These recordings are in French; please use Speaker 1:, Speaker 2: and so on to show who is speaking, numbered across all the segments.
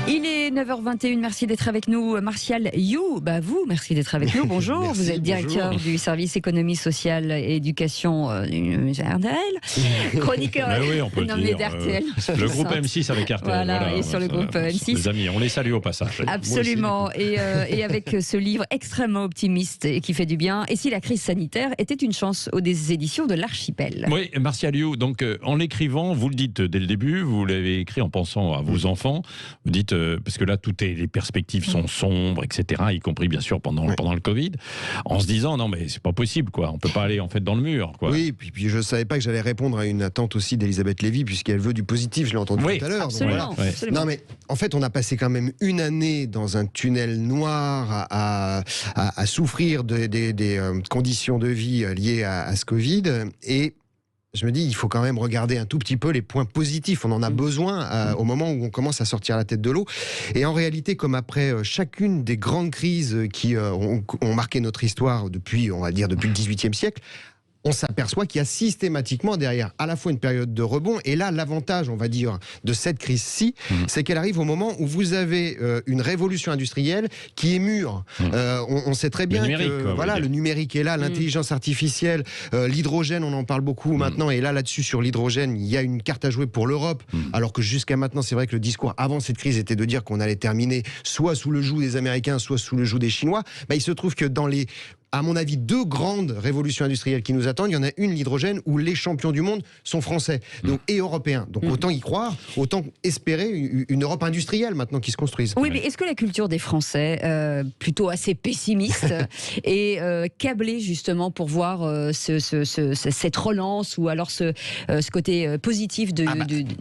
Speaker 1: Il est 9h21, merci d'être avec nous. Martial You, vous, merci d'être avec nous. Bonjour,
Speaker 2: Merci,
Speaker 1: vous êtes directeur
Speaker 2: bonjour.
Speaker 1: du service économie sociale et éducation du RTL. Chroniqueur
Speaker 2: Oui, on peut
Speaker 1: non,
Speaker 2: le
Speaker 1: mais
Speaker 2: dire.
Speaker 1: d'RTL.
Speaker 2: Le groupe M6 avec RTL.
Speaker 1: Voilà, et sur le groupe M6.
Speaker 2: Les amis, on les salue au passage.
Speaker 1: Absolument, et avec ce livre extrêmement optimiste et qui fait du bien. Et si la crise sanitaire était une chance aux éditions de l'Archipel.
Speaker 2: Oui, Martial You, donc en l'écrivant, vous le dites dès le début, vous l'avez écrit en pensant à vos enfants, vous dites, parce que là, les perspectives sont sombres, etc., y compris bien sûr pendant le Covid, en se disant, non mais c'est pas possible, quoi, on peut pas aller en fait dans le mur, quoi.
Speaker 3: Oui, puis je savais pas que j'allais répondre à une attente aussi d'Elisabeth Lévy, puisqu'elle veut du positif, je l'ai entendu tout à l'heure.
Speaker 1: Absolument,
Speaker 3: Donc voilà.
Speaker 1: absolument.
Speaker 3: Non mais en fait on a passé quand même une année dans un tunnel noir à souffrir des conditions de vie liées à ce Covid, et je me dis, il faut quand même regarder un tout petit peu les points positifs. On en a besoin au moment où on commence à sortir la tête de l'eau. Et en réalité, comme après chacune des grandes crises qui ont marqué notre histoire depuis, on va dire, depuis le XVIIIe siècle, on s'aperçoit qu'il y a systématiquement derrière à la fois une période de rebond, et là l'avantage, on va dire, de cette crise-ci, c'est qu'elle arrive au moment où vous avez une révolution industrielle qui est mûre. On sait très bien que le numérique est là, l'intelligence artificielle, l'hydrogène, on en parle beaucoup maintenant, et là-dessus sur l'hydrogène, il y a une carte à jouer pour l'Europe, alors que jusqu'à maintenant, c'est vrai que le discours avant cette crise était de dire qu'on allait terminer soit sous le joug des Américains, soit sous le joug des Chinois. Il se trouve que dans à mon avis, deux grandes révolutions industrielles qui nous attendent. Il y en a une, l'hydrogène, où les champions du monde sont français et européens. Donc autant y croire, autant espérer une Europe industrielle maintenant qui se construise.
Speaker 1: Oui, mais est-ce que la culture des Français, plutôt assez pessimiste, est câblée justement pour voir cette relance, ou alors ce côté positif du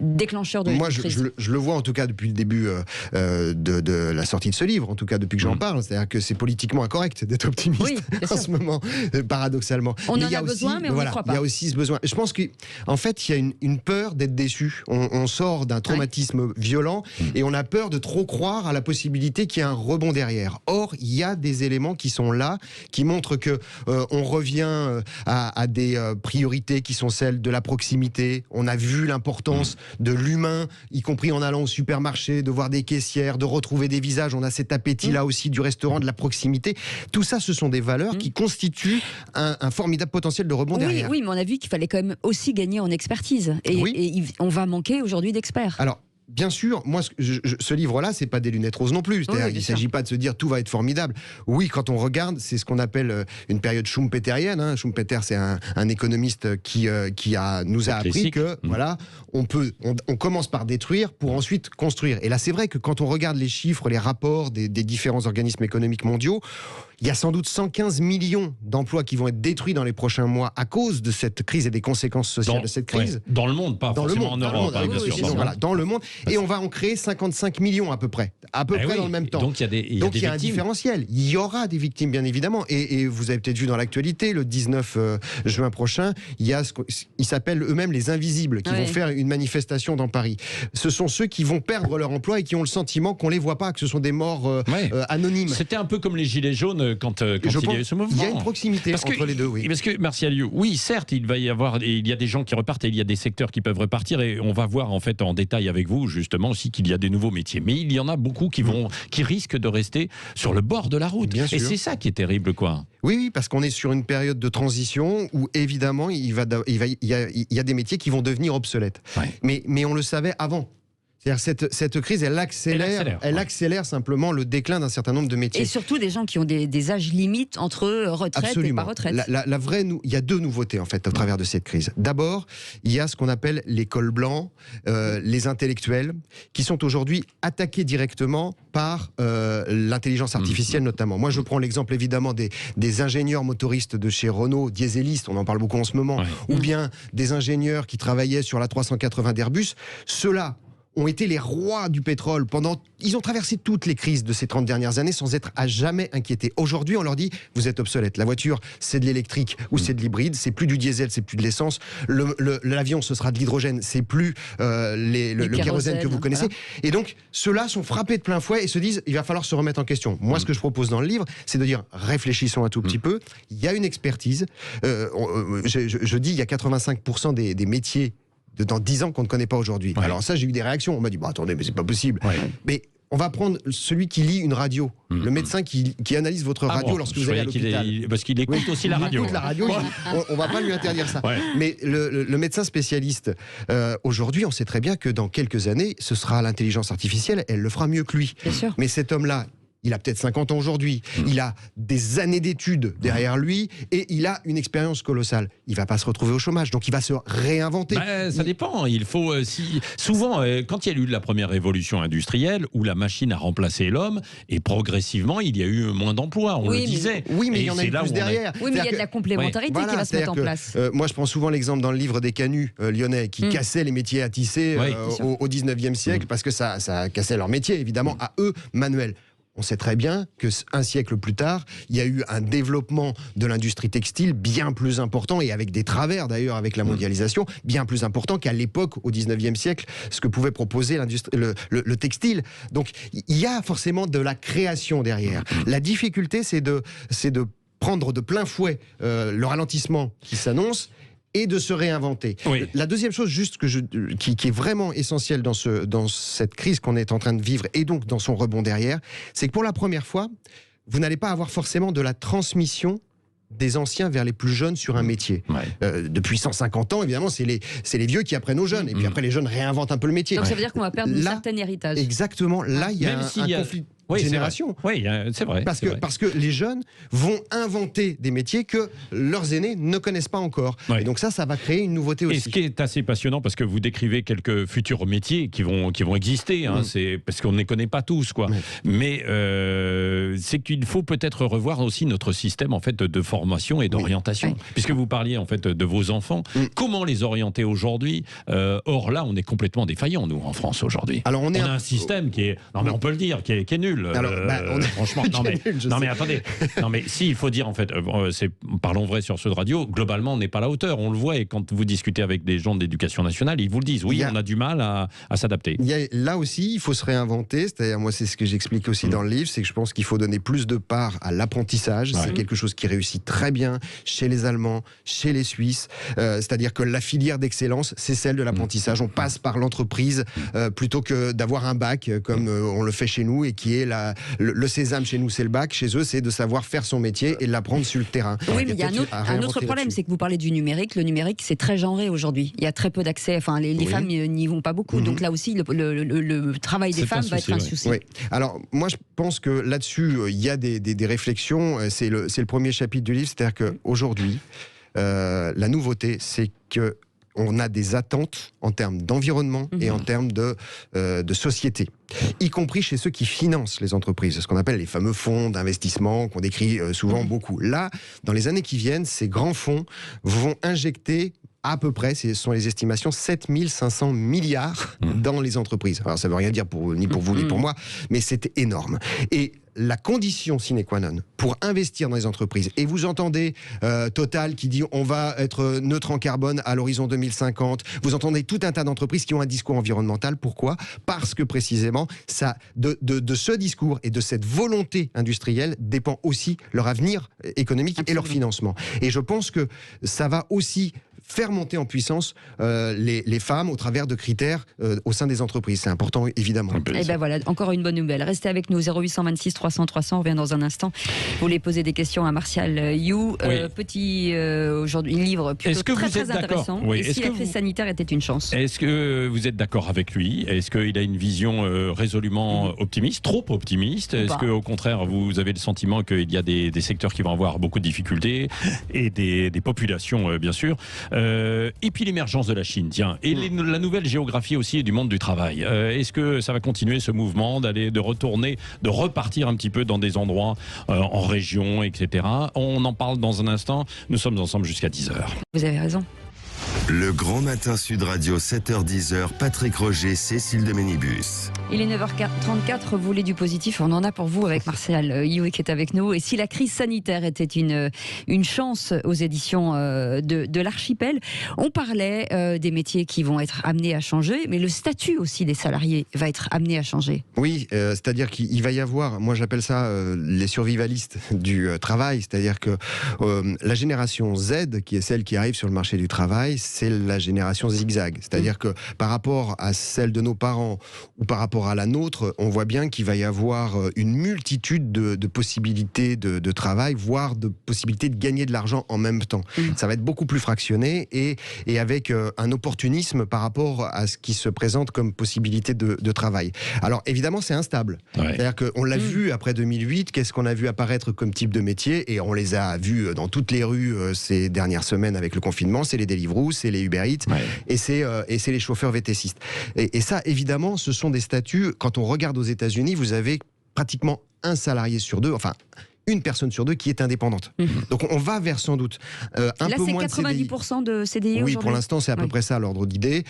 Speaker 1: déclencheur de
Speaker 3: Moi,
Speaker 1: la crise?
Speaker 3: je le vois en tout cas depuis le début de la sortie de ce livre, en tout cas depuis que j'en parle. C'est-à-dire que c'est politiquement incorrect d'être optimiste.
Speaker 1: Oui, en
Speaker 3: ce moment, paradoxalement.
Speaker 1: On en a besoin, mais on ne croit pas.
Speaker 3: Il y a aussi ce besoin. Je pense qu'en fait, il y a une peur d'être déçu. On sort d'un traumatisme violent et on a peur de trop croire à la possibilité qu'il y ait un rebond derrière. Or, il y a des éléments qui sont là, qui montrent que on revient à des priorités qui sont celles de la proximité. On a vu l'importance de l'humain, y compris en allant au supermarché, de voir des caissières, de retrouver des visages. On a cet appétit-là aussi du restaurant, de la proximité. Tout ça, ce sont des valeurs qui constituent un formidable potentiel de rebond derrière.
Speaker 1: Oui, mais on a vu qu'il fallait quand même aussi gagner en expertise. Et on va manquer aujourd'hui d'experts.
Speaker 3: Alors, bien sûr, moi, ce livre-là, c'est pas des lunettes roses non plus. C'est-à-dire, il ne s'agit pas de se dire tout va être formidable. Oui, quand on regarde, c'est ce qu'on appelle une période schumpeterienne. Schumpeter, c'est un économiste qui nous a appris que on commence par détruire pour ensuite construire. Et là, c'est vrai que quand on regarde les chiffres, les rapports des différents organismes économiques mondiaux, il y a sans doute 115 millions d'emplois qui vont être détruits dans les prochains mois à cause de cette crise et des conséquences sociales de cette crise.
Speaker 2: Dans le monde, pas forcément en Europe.
Speaker 3: Dans le monde. Et on va en créer 55 millions à peu près dans le même temps.
Speaker 2: Donc il y a un
Speaker 3: différentiel. Il y aura des victimes, bien évidemment. Et vous avez peut-être vu dans l'actualité, le 19 juin prochain, il y a ils s'appellent eux-mêmes les invisibles, qui vont faire une manifestation dans Paris. Ce sont ceux qui vont perdre leur emploi et qui ont le sentiment qu'on les voit pas, que ce sont des morts anonymes.
Speaker 2: C'était un peu comme les Gilets jaunes quand il y a eu ce mouvement.
Speaker 3: Il y a une proximité entre les deux, oui.
Speaker 2: Parce que, Martial You, oui, certes, il y a des gens qui repartent et il y a des secteurs qui peuvent repartir, et on va voir en fait en détail avec vous justement aussi qu'il y a des nouveaux métiers. Mais il y en a beaucoup qui risquent de rester sur le bord de la route.
Speaker 3: Bien sûr.
Speaker 2: Et c'est ça qui est terrible, quoi.
Speaker 3: Oui, parce qu'on est sur une période de transition où évidemment il y a des métiers qui vont devenir obsolètes. Mais on le savait avant. C'est-à-dire cette crise, elle accélère simplement le déclin d'un certain nombre de métiers.
Speaker 1: Et surtout des gens qui ont des âges limites entre retraite et pas retraite.
Speaker 3: Il y a deux nouveautés en fait au travers de cette crise. D'abord, il y a ce qu'on appelle les cols blancs, les intellectuels, qui sont aujourd'hui attaqués directement par l'intelligence artificielle notamment. Moi, je prends l'exemple évidemment des ingénieurs motoristes de chez Renault, dieselistes, on en parle beaucoup en ce moment, ou bien des ingénieurs qui travaillaient sur la 380 d'Airbus. Ceux-là ont été les rois du pétrole ils ont traversé toutes les crises de ces 30 dernières années sans être à jamais inquiétés. Aujourd'hui, on leur dit, vous êtes obsolète. La voiture, c'est de l'électrique ou c'est de l'hybride, c'est plus du diesel, c'est plus de l'essence. L'avion, ce sera de l'hydrogène, c'est plus le kérosène que vous connaissez. Voilà. Et donc, ceux-là sont frappés de plein fouet et se disent, il va falloir se remettre en question. Moi, ce que je propose dans le livre, c'est de dire, réfléchissons un tout petit peu. Il y a une expertise. Je dis, il y a 85% des métiers dans 10 ans qu'on ne connaît pas aujourd'hui. Alors ça, j'ai eu des réactions. On m'a dit, attendez, mais c'est pas possible. Mais On va prendre celui qui lit une radio, le médecin qui analyse votre radio lorsque vous allez à l'hôpital.
Speaker 2: Parce qu'il écoute aussi la radio.
Speaker 3: Il écoute la radio, on va pas lui interdire ça. Ouais. Mais le médecin spécialiste, aujourd'hui, on sait très bien que dans quelques années, ce sera l'intelligence artificielle, elle le fera mieux que lui.
Speaker 1: Bien sûr.
Speaker 3: Mais cet homme-là, il a peut-être 50 ans aujourd'hui, il a des années d'études derrière lui et il a une expérience colossale. Il va pas se retrouver au chômage, donc il va se réinventer.
Speaker 2: Ça dépend. Il faut souvent, quand il y a eu la première révolution industrielle où la machine a remplacé l'homme et progressivement il y a eu moins d'emplois, on le disait.
Speaker 3: Oui, mais il y en a eu plus derrière.
Speaker 1: Oui, mais il y a de la complémentarité qui va se mettre en place.
Speaker 3: Moi, je prends souvent l'exemple dans le livre des canuts lyonnais qui cassaient les métiers à tisser au 19e siècle parce que ça cassait leur métier, évidemment, à eux, manuels. On sait très bien qu'un siècle plus tard, il y a eu un développement de l'industrie textile bien plus important, et avec des travers d'ailleurs avec la mondialisation, bien plus important qu'à l'époque, au 19e siècle, ce que pouvait proposer le textile. Donc il y a forcément de la création derrière. La difficulté, c'est de prendre de plein fouet le ralentissement qui s'annonce et de se réinventer. Oui. La deuxième chose juste qui est vraiment essentielle dans cette crise qu'on est en train de vivre et donc dans son rebond derrière, c'est que pour la première fois, vous n'allez pas avoir forcément de la transmission des anciens vers les plus jeunes sur un métier. Ouais. Depuis 150 ans, évidemment, c'est les vieux qui apprennent aux jeunes. Et puis après, les jeunes réinventent un peu le métier.
Speaker 1: Donc ça veut dire qu'on va perdre un certain héritage.
Speaker 3: Exactement. Là, il y a un conflit de génération.
Speaker 2: Oui, c'est vrai.
Speaker 3: Parce que les jeunes vont inventer des métiers que leurs aînés ne connaissent pas encore. Ouais. Et donc ça va créer une nouveauté aussi.
Speaker 2: Et ce qui est assez passionnant, parce que vous décrivez quelques futurs métiers qui vont exister, hein, c'est parce qu'on ne les connaît pas tous, quoi. Mais c'est qu'il faut peut-être revoir aussi notre système en fait de formation et d'orientation. Oui. Puisque vous parliez en fait de vos enfants, comment les orienter aujourd'hui? Or là, on est complètement défaillant, nous, en France aujourd'hui. Alors on a un système qui est, non mais on peut le dire, qui est nul. Alors, franchement, non mais attendez, non mais si, il faut dire en fait, parlons vrai sur ce radio, globalement on n'est pas à la hauteur, on le voit, et quand vous discutez avec des gens de l'éducation nationale, ils vous le disent, on a du mal à s'adapter.
Speaker 3: Là aussi, il faut se réinventer, c'est-à-dire moi c'est ce que j'explique aussi dans le livre, c'est que je pense qu'il faut donner plus de part à l'apprentissage, c'est quelque chose qui réussit très bien chez les Allemands, chez les Suisses, c'est-à-dire que la filière d'excellence, c'est celle de l'apprentissage, on passe par l'entreprise plutôt que d'avoir un bac comme on le fait chez nous, et qui est le sésame chez nous, c'est le bac, chez eux c'est de savoir faire son métier et de l'apprendre sur le terrain.
Speaker 1: Oui, mais il y a un autre problème, c'est que vous parlez du numérique. Le numérique, c'est très genré aujourd'hui. Il y a très peu d'accès, enfin les femmes n'y vont pas beaucoup, donc là aussi le travail des femmes va être un souci.
Speaker 3: Oui. Alors moi je pense que là-dessus il y a des réflexions, c'est le premier chapitre du livre, c'est-à-dire qu'aujourd'hui la nouveauté, c'est que on a des attentes en termes d'environnement et en termes de société, y compris chez ceux qui financent les entreprises, ce qu'on appelle les fameux fonds d'investissement qu'on décrit souvent beaucoup. Là, dans les années qui viennent, ces grands fonds vont injecter à peu près, ce sont les estimations, 7500 milliards dans les entreprises. Alors ça ne veut rien dire ni pour vous ni pour moi, mais c'est énorme. Et la condition sine qua non pour investir dans les entreprises, et vous entendez Total qui dit on va être neutre en carbone à l'horizon 2050, vous entendez tout un tas d'entreprises qui ont un discours environnemental. Pourquoi ? Parce que précisément de ce discours et de cette volonté industrielle dépend aussi leur avenir économique. Absolument. Et leur financement. Et je pense que ça va aussi faire monter en puissance les femmes au travers de critères au sein des entreprises. C'est important, évidemment.
Speaker 1: Et ben voilà, encore une bonne nouvelle. Restez avec nous, 0826 300 300, on revient dans un instant. Vous voulez poser des questions à Martial You. Petit, aujourd'hui, livre plutôt très intéressant. Oui. Et si la crise sanitaire était une chance?
Speaker 2: Est-ce que vous êtes d'accord avec lui? Est-ce qu'il a une vision résolument optimiste, trop optimiste? Est-ce qu'au contraire, vous avez le sentiment qu'il y a des secteurs qui vont avoir beaucoup de difficultés et des populations, bien sûr? Et puis l'émergence de la Chine, tiens, et la nouvelle géographie aussi du monde du travail. Est-ce que ça va continuer ce mouvement de repartir un petit peu dans des endroits en région, etc. On en parle dans un instant. Nous sommes ensemble jusqu'à 10h.
Speaker 1: Vous avez raison.
Speaker 4: Le Grand Matin Sud Radio, 7h-10h, Patrick Roger, Cécile de Ménibus.
Speaker 1: Il est 9h34, vous voulez du positif, on en a pour vous avec Martial You qui est avec nous. Et si la crise sanitaire était une chance aux éditions de l'Archipel, on parlait des métiers qui vont être amenés à changer, mais le statut aussi des salariés va être amené à changer.
Speaker 3: Oui, c'est-à-dire qu'il va y avoir, moi j'appelle ça les survivalistes du travail, c'est-à-dire que la génération Z, qui est celle qui arrive sur le marché du travail, c'est la génération zigzag. C'est-à-dire que par rapport à celle de nos parents ou par rapport à la nôtre, on voit bien qu'il va y avoir une multitude de possibilités de travail, voire de possibilités de gagner de l'argent en même temps. Ça va être beaucoup plus fractionné et avec un opportunisme par rapport à ce qui se présente comme possibilité de travail. Alors évidemment, c'est instable. Ouais. C'est-à-dire qu'on l'a vu après 2008, qu'est-ce qu'on a vu apparaître comme type de métier, et on les a vus dans toutes les rues ces dernières semaines avec le confinement, c'est les Deliveroo, c'est les Uber Eats, et c'est les chauffeurs VTCistes. Et ça, évidemment, ce sont des statuts, quand on regarde aux États-Unis, vous avez pratiquement un salarié sur deux, enfin une personne sur deux qui est indépendante. Donc on va vers sans doute un
Speaker 1: là,
Speaker 3: peu moins de CDI.
Speaker 1: 90% de CDI
Speaker 3: Oui, pour l'instant, c'est à peu près ça l'ordre d'idée.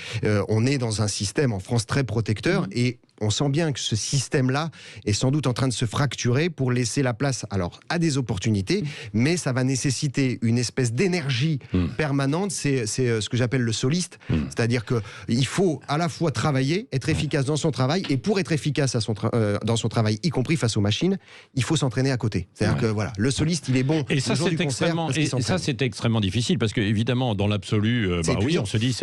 Speaker 3: On est dans un système en France très protecteur et on sent bien que ce système-là est sans doute en train de se fracturer pour laisser la place alors à des opportunités, mais ça va nécessiter une espèce d'énergie permanente. C'est ce que j'appelle le soliste, c'est-à-dire qu'il faut à la fois travailler, être efficace dans son travail, et pour être efficace dans son travail, y compris face aux machines, il faut s'entraîner à côté. C'est-à-dire que voilà, le soliste, il est bon.
Speaker 2: Et ça, c'est extrêmement, extrêmement difficile parce que évidemment, dans l'absolu, oui, on se dit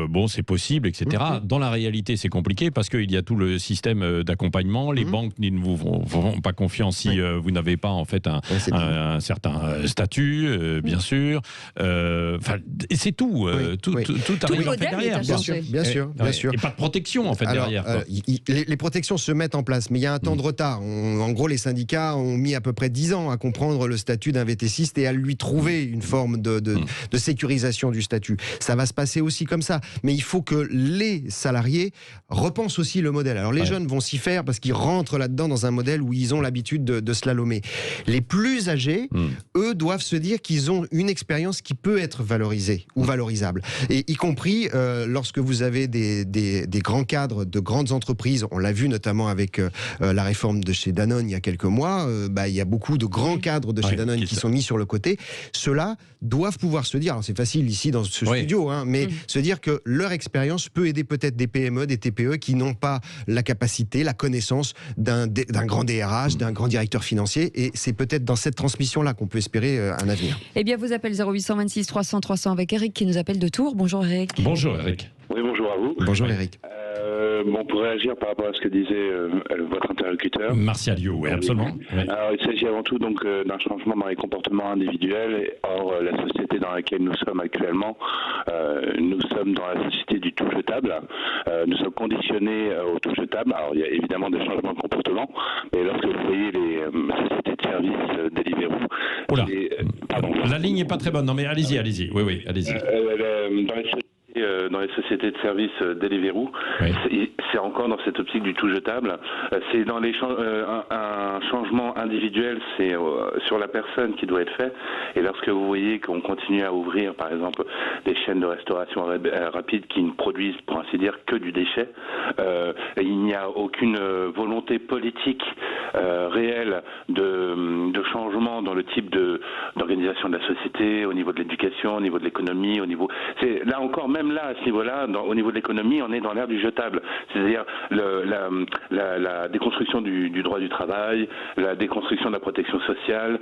Speaker 2: bon, c'est possible, etc. Dans la réalité, c'est compliqué parce qu'il y a tout le système d'accompagnement. Les banques ne vous feront pas confiance si vous n'avez pas en fait un certain statut, bien sûr. C'est tout. Tout arrive en fait derrière.
Speaker 3: Bien sûr.
Speaker 2: Et pas de protection en fait derrière.
Speaker 3: Les protections se mettent en place, mais il y a un temps de retard. En gros, les syndicats ont mis à peu près 10 ans à comprendre le statut d'un VTCiste et à lui trouver une forme de sécurisation du statut. Ça va se passer aussi comme ça. Mais il faut que les salariés repensent aussi le modèle. Alors les jeunes vont s'y faire parce qu'ils rentrent là-dedans dans un modèle où ils ont l'habitude de slalomer. Les plus âgés, eux, doivent se dire qu'ils ont une expérience qui peut être valorisée ou valorisable. Et y compris lorsque vous avez des grands cadres de grandes entreprises, on l'a vu notamment avec la réforme de chez Danone il y a quelques mois, il y a beaucoup de grands cadres de chez Danone qui sont mis sur le côté. Ceux-là doivent pouvoir se dire, alors c'est facile ici dans ce studio, mais se dire que leur expérience peut aider peut-être des PME, des TPE qui n'ont pas la capacité, la connaissance d'un grand DRH, d'un grand directeur financier, et c'est peut-être dans cette transmission-là qu'on peut espérer un avenir.
Speaker 1: Eh bien, vous appelez 0826 300 300 avec Eric qui nous appelle de Tours. Bonjour Eric.
Speaker 2: Bonjour Eric.
Speaker 5: Oui, bonjour à vous.
Speaker 3: Bonjour Eric.
Speaker 5: Pour réagir par rapport à ce que disait votre interlocuteur.
Speaker 2: Martial You, oui, absolument. Oui.
Speaker 5: Alors, il s'agit avant tout donc d'un changement dans les comportements individuels. Or, la société dans laquelle nous sommes actuellement, nous sommes dans la société du tout jetable. Nous sommes conditionnés au tout jetable. Alors, il y a évidemment des changements de comportement, mais lorsque vous voyez les sociétés de services Deliveroo...
Speaker 2: Oula, la ligne n'est pas très bonne. Non, mais allez-y. Oui, allez-y.
Speaker 5: Dans les sociétés de services Deliveroo, c'est encore dans cette optique du tout jetable. C'est dans les un changement individuel, c'est sur la personne qui doit être fait. Et lorsque vous voyez qu'on continue à ouvrir, par exemple, des chaînes de restauration rapide qui ne produisent, pour ainsi dire, que du déchet, il n'y a aucune volonté politique réelle de changement dans le type d'organisation de la société, au niveau de l'éducation, au niveau de l'économie, au niveau... C'est là encore, même là, à ce niveau-là, au niveau de l'économie, on est dans l'ère du jetable. C'est-à-dire la déconstruction du droit du travail, la déconstruction de la protection sociale.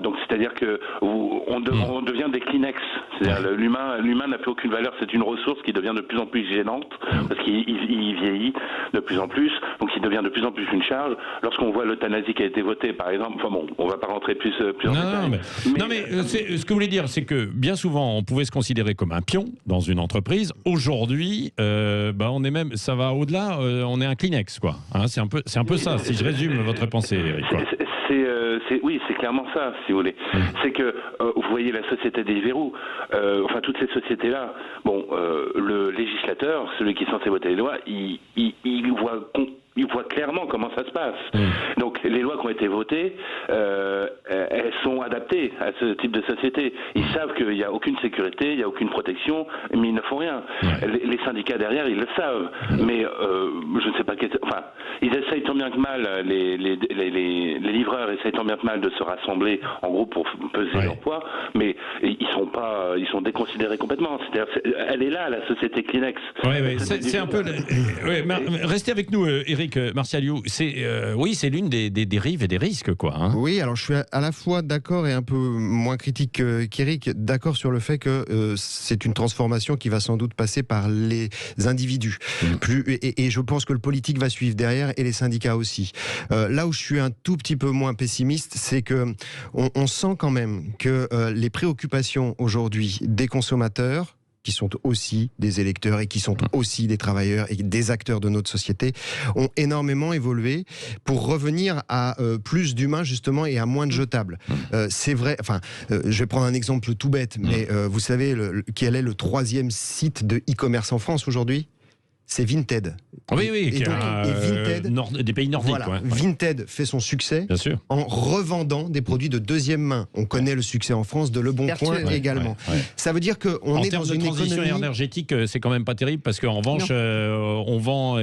Speaker 5: Donc, c'est-à-dire que on devient des Kleenex. C'est-à-dire l'humain n'a plus aucune valeur. C'est une ressource qui devient de plus en plus gênante parce qu'il vieillit de plus en plus. Donc, il devient de plus en plus une charge. Lorsqu'on voit l'euthanasie qui a été votée, par exemple, enfin bon, on ne va pas rentrer plus en détail.
Speaker 2: Mais ce que je voulais dire, c'est que bien souvent, on pouvait se considérer comme un pion dans une entreprise. Aujourd'hui, on est même, ça va au-delà. On est un Kleenex, quoi. Hein, c'est un peu ça. Si je résume votre pensée, Eric.
Speaker 5: Oui, c'est clairement ça, si vous voulez. C'est que vous voyez la société Deliveroo, enfin toutes ces sociétés-là. Bon, le législateur, celui qui est censé voter les lois, il voit clairement comment ça se passe. Donc les lois qui ont été votées, elles sont adaptées à ce type de société. Ils savent qu'il n'y a aucune sécurité, il n'y a aucune protection, mais ils ne font rien. Les syndicats derrière, ils le savent. Mais je ne sais pas... Enfin, ils essayent tant bien que mal, les livreurs essayent tant bien que mal de se rassembler, en gros, pour peser leur poids, mais ils sont déconsidérés complètement. C'est-à-dire, elle est là, la société Kleenex.
Speaker 2: C'est un peu... Restez avec nous, Eric. Eric Martialiou, c'est l'une des dérives et des risques, quoi. Hein.
Speaker 3: Oui, alors je suis à la fois d'accord et un peu moins critique qu'Éric, d'accord sur le fait que c'est une transformation qui va sans doute passer par les individus. Et je pense que le politique va suivre derrière et les syndicats aussi. Là où je suis un tout petit peu moins pessimiste, c'est que on sent quand même que les préoccupations aujourd'hui des consommateurs, qui sont aussi des électeurs et qui sont aussi des travailleurs et des acteurs de notre société, ont énormément évolué pour revenir à plus d'humains justement et à moins de jetables. C'est vrai, je vais prendre un exemple tout bête, mais vous savez quel est le 3e site de e-commerce en France aujourd'hui ? C'est Vinted.
Speaker 2: Oui,
Speaker 3: et Vinted,
Speaker 2: des pays nordiques.
Speaker 3: Voilà,
Speaker 2: ouais.
Speaker 3: Vinted fait son succès en revendant des produits de deuxième main. On connaît le succès en France de Le Bon Coin également. Ça veut dire qu'on est dans une
Speaker 2: transition
Speaker 3: économie
Speaker 2: énergétique, c'est quand même pas terrible parce qu'en revanche, on vend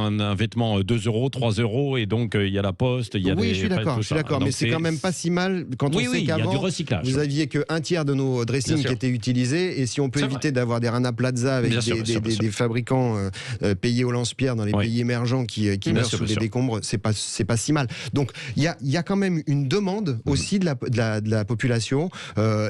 Speaker 2: un vêtement 2 €, 3 €, et donc il y a la poste, il y a
Speaker 3: je suis d'accord, mais c'est quand même pas si mal quand on sait qu'avant vous aviez qu'un tiers de nos dressings qui étaient utilisés, et si on peut éviter d'avoir des Rana Plaza avec des fabricants payés au lance-pierre dans les pays émergents qui meurent sous les décombres, c'est pas si mal. Donc il y a quand même une demande aussi de la population,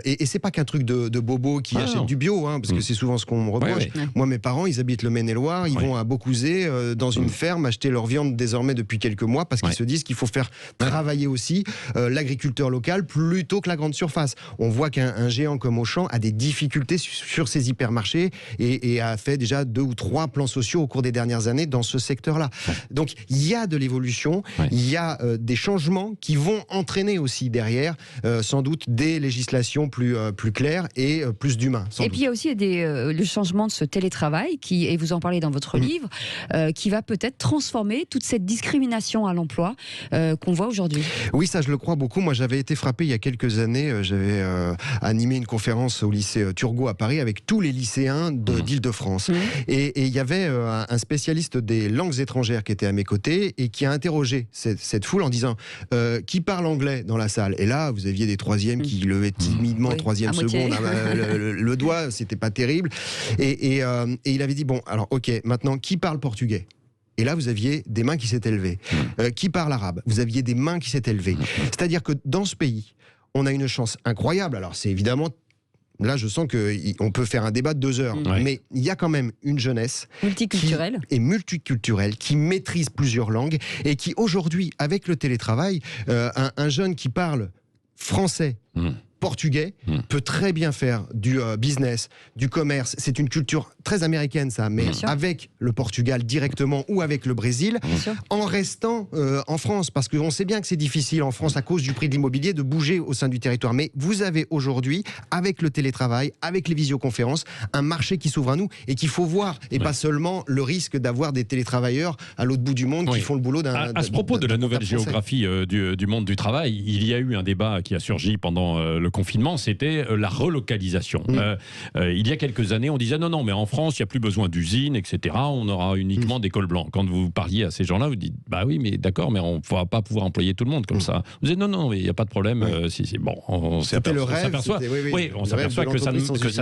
Speaker 3: et c'est pas qu'un truc de bobo qui achète du bio, parce que c'est souvent ce qu'on me reproche. Moi, mes parents, ils habitent le Maine-et-Loire, ils vont à Beaucouzé dans une ferme acheter leur viande désormais depuis quelques mois parce qu'ils se disent qu'il faut faire travailler aussi l'agriculteur local plutôt que la grande surface. On voit qu'un géant comme Auchan a des difficultés sur ses hypermarchés et a fait déjà 2 ou 3 plans sociaux au cours des dernières années dans ce secteur-là. Donc il y a de l'évolution, il y a des changements qui vont entraîner aussi derrière sans doute des législations plus claires et plus d'humains.
Speaker 1: Et puis il y a aussi le changement de ce télétravail et vous en parlez dans votre livre, qui va peut-être transformer toute cette discrimination à l'emploi qu'on voit aujourd'hui.
Speaker 3: Oui, ça je le crois beaucoup. Moi j'avais été frappé il y a quelques années, j'avais animé une conférence au lycée Turgot à Paris avec tous les lycéens d'Île-de-France. Et il y avait un spécialiste des langues étrangères qui était à mes côtés et qui a interrogé cette foule en disant qui parle anglais dans la salle. Et là, vous aviez des troisièmes qui levaient timidement, troisième seconde, le doigt, c'était pas terrible. Et il avait dit, bon, alors ok, maintenant, qui parle portugais ? Et là, vous aviez des mains qui s'étaient levées. Qui parle arabe ? Vous aviez des mains qui s'étaient levées. C'est-à-dire que dans ce pays, on a une chance incroyable. Alors, c'est évidemment... Là, je sens qu'on peut faire un débat de 2 heures, mais il y a quand même une jeunesse multiculturelle qui maîtrise plusieurs langues et qui, aujourd'hui, avec le télétravail, un jeune qui parle français, portugais, peut très bien faire du business, du commerce. C'est une culture très américaine, ça, mais avec le Portugal directement ou avec le Brésil, en restant en France, parce qu'on sait bien que c'est difficile en France à cause du prix de l'immobilier de bouger au sein du territoire. Mais vous avez aujourd'hui, avec le télétravail, avec les visioconférences, un marché qui s'ouvre à nous et qu'il faut voir, et pas seulement le risque d'avoir des télétravailleurs à l'autre bout du monde qui font le boulot d'un...
Speaker 2: À ce propos de la nouvelle géographie du monde du travail, il y a eu un débat qui a surgi pendant le confinement, c'était la relocalisation. Il y a quelques années, on disait non, mais en France, il n'y a plus besoin d'usines, etc. On aura uniquement des cols blancs. Quand vous parliez à ces gens-là, vous dites, bah oui, mais d'accord, mais on ne va pas pouvoir employer tout le monde comme ça. Vous dites, non, il n'y a pas de problème. Bon, on s'aperçoit que ça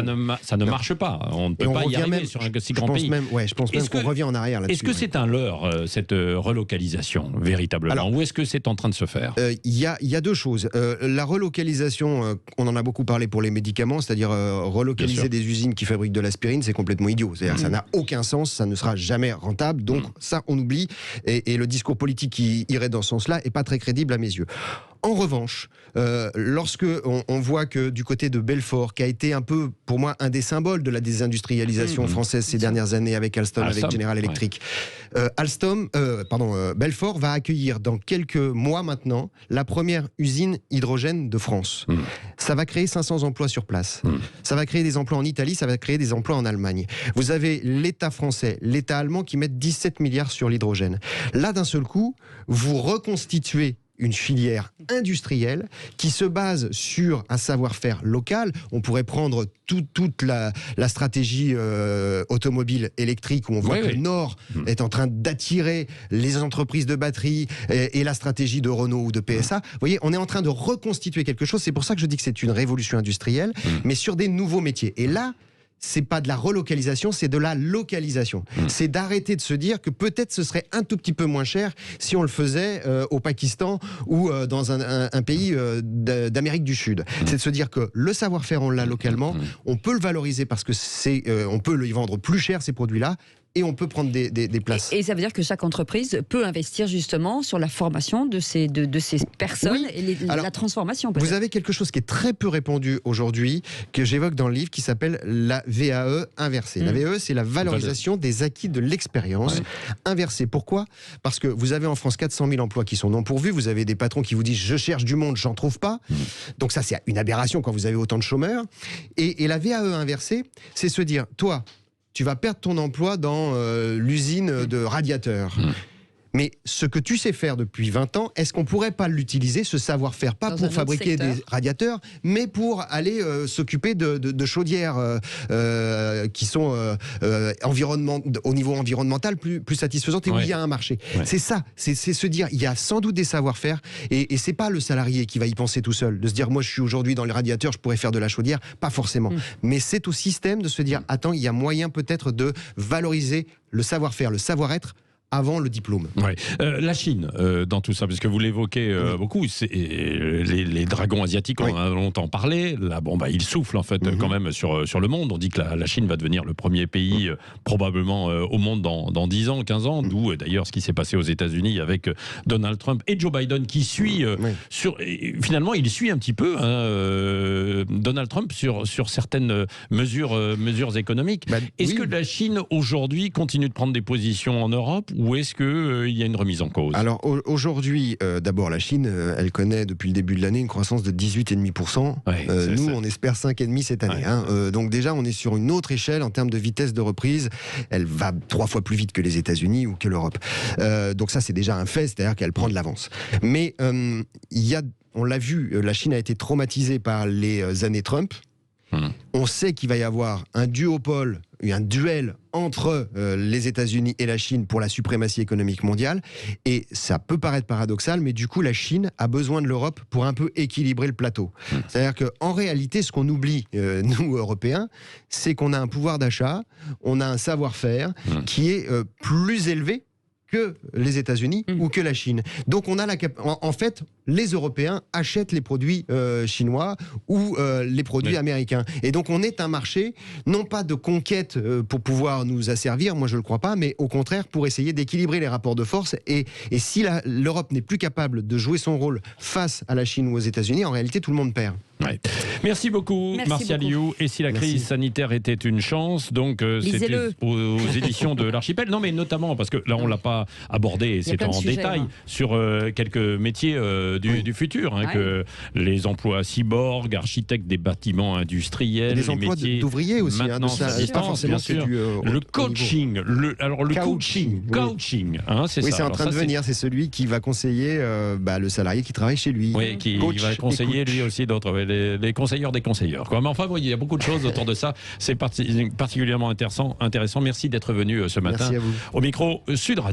Speaker 2: ne marche pas. On ne peut pas y arriver sur un si grand pays.
Speaker 3: Je pense même qu'on revient en arrière là-dessus.
Speaker 2: Est-ce que c'est un leurre, cette relocalisation, véritablement, ou est-ce que c'est en train de se faire ?
Speaker 3: Il y a 2 choses. La relocalisation, on en a beaucoup parlé pour les médicaments, c'est-à-dire relocaliser des usines qui fabriquent de l'aspirine, c'est complètement idiot. C'est-à-dire ça n'a aucun sens, ça ne sera jamais rentable, donc ça on oublie, et le discours politique qui irait dans ce sens-là n'est pas très crédible à mes yeux. En revanche, lorsque on voit que du côté de Belfort, qui a été un peu, pour moi, un des symboles de la désindustrialisation française ces dernières années avec Alstom, avec General Electric, Belfort va accueillir dans quelques mois maintenant la première usine hydrogène de France. Ça va créer 500 emplois sur place. Ça va créer des emplois en Italie, ça va créer des emplois en Allemagne. Vous avez l'État français, l'État allemand qui mettent 17 milliards sur l'hydrogène. Là, d'un seul coup, vous reconstituez une filière industrielle qui se base sur un savoir-faire local. On pourrait prendre toute la stratégie automobile électrique où on voit que le Nord est en train d'attirer les entreprises de batterie et la stratégie de Renault ou de PSA. Vous voyez, on est en train de reconstituer quelque chose. C'est pour ça que je dis que c'est une révolution industrielle, mais sur des nouveaux métiers. Et là, c'est pas de la relocalisation, c'est de la localisation. C'est d'arrêter de se dire que peut-être ce serait un tout petit peu moins cher si on le faisait au Pakistan ou dans un pays d'Amérique du Sud. C'est de se dire que le savoir-faire, on l'a localement, on peut le valoriser parce que on peut y vendre plus cher ces produits-là. Et on peut prendre des places.
Speaker 1: Et ça veut dire que chaque entreprise peut investir justement sur la formation de ces personnes et la transformation.
Speaker 3: Vous avez quelque chose qui est très peu répandu aujourd'hui, que j'évoque dans le livre, qui s'appelle la VAE inversée. La VAE, c'est la valorisation des acquis de l'expérience inversée. Pourquoi ? Parce que vous avez en France 400 000 emplois qui sont non pourvus, vous avez des patrons qui vous disent « je cherche du monde, j'en trouve pas ». Donc ça, c'est une aberration quand vous avez autant de chômeurs. Et la VAE inversée, c'est se dire « toi, tu vas perdre ton emploi dans l'usine de radiateurs. Mais ce que tu sais faire depuis 20 ans, est-ce qu'on pourrait pas l'utiliser, ce savoir-faire, pas pour fabriquer des radiateurs, mais pour aller s'occuper de chaudières qui sont au niveau environnemental plus satisfaisantes et où il y a un marché. C'est ça, c'est se dire, il y a sans doute des savoir-faire et c'est pas le salarié qui va y penser tout seul, de se dire, moi je suis aujourd'hui dans les radiateurs, je pourrais faire de la chaudière, pas forcément. Mais c'est au système de se dire, attends, il y a moyen peut-être de valoriser le savoir-faire, le savoir-être, avant le diplôme.
Speaker 2: La Chine, dans tout ça, parce que vous l'évoquez beaucoup, les dragons asiatiques, on en a longtemps parlé, là, ils soufflent en fait quand même sur le monde. On dit que la Chine va devenir le premier pays probablement au monde dans 10 ans, 15 ans, d'où d'ailleurs ce qui s'est passé aux États-Unis avec Donald Trump et Joe Biden qui suit, finalement il suit un petit peu Donald Trump sur certaines mesures économiques. Est-ce que la Chine aujourd'hui continue de prendre des positions en Europe ? Ou est-ce qu'il y a une remise en cause ?
Speaker 3: Alors aujourd'hui, d'abord la Chine, elle connaît depuis le début de l'année une croissance de 18,5%. Nous, on espère 5,5% cette année. Donc déjà, on est sur une autre échelle en termes de vitesse de reprise. Elle va 3 fois plus vite que les États-Unis ou que l'Europe. Donc ça, c'est déjà un fait, c'est-à-dire qu'elle prend de l'avance. Mais on l'a vu, la Chine a été traumatisée par les années Trump. On sait qu'il va y avoir un duopole, un duel entre les États-Unis et la Chine pour la suprématie économique mondiale. Et ça peut paraître paradoxal, mais du coup, la Chine a besoin de l'Europe pour un peu équilibrer le plateau. C'est-à-dire qu'en réalité, ce qu'on oublie, nous, Européens, c'est qu'on a un pouvoir d'achat, on a un savoir-faire qui est plus élevé que les États-Unis ou que la Chine. Donc on a en fait, les Européens achètent les produits chinois ou les produits américains. Et donc on est un marché, non pas de conquête pour pouvoir nous asservir, moi je ne le crois pas, mais au contraire pour essayer d'équilibrer les rapports de force. Et si l'Europe n'est plus capable de jouer son rôle face à la Chine ou aux États-Unis, en réalité tout le monde perd.
Speaker 2: Merci beaucoup, Martial You. Et si la crise sanitaire était une chance, donc c'était aux éditions de l'Archipel. Non, mais notamment parce que là on l'a pas abordé, et c'est en détail sur quelques métiers du futur, que les emplois cyborg, architectes des bâtiments industriels,
Speaker 3: les emplois d'ouvriers aussi,
Speaker 2: maintenance à distance, bien sûr. Le coaching, coaching, c'est ça.
Speaker 3: Oui, c'est en train de venir. C'est celui qui va conseiller le salarié qui travaille chez lui.
Speaker 2: Oui, qui va conseiller lui aussi d'autres. Les conseilleurs des conseilleurs. Mais enfin, il y a beaucoup de choses autour de ça. C'est particulièrement intéressant. Merci d'être venu ce matin.
Speaker 3: Merci à vous.
Speaker 2: Au micro Sud Radio.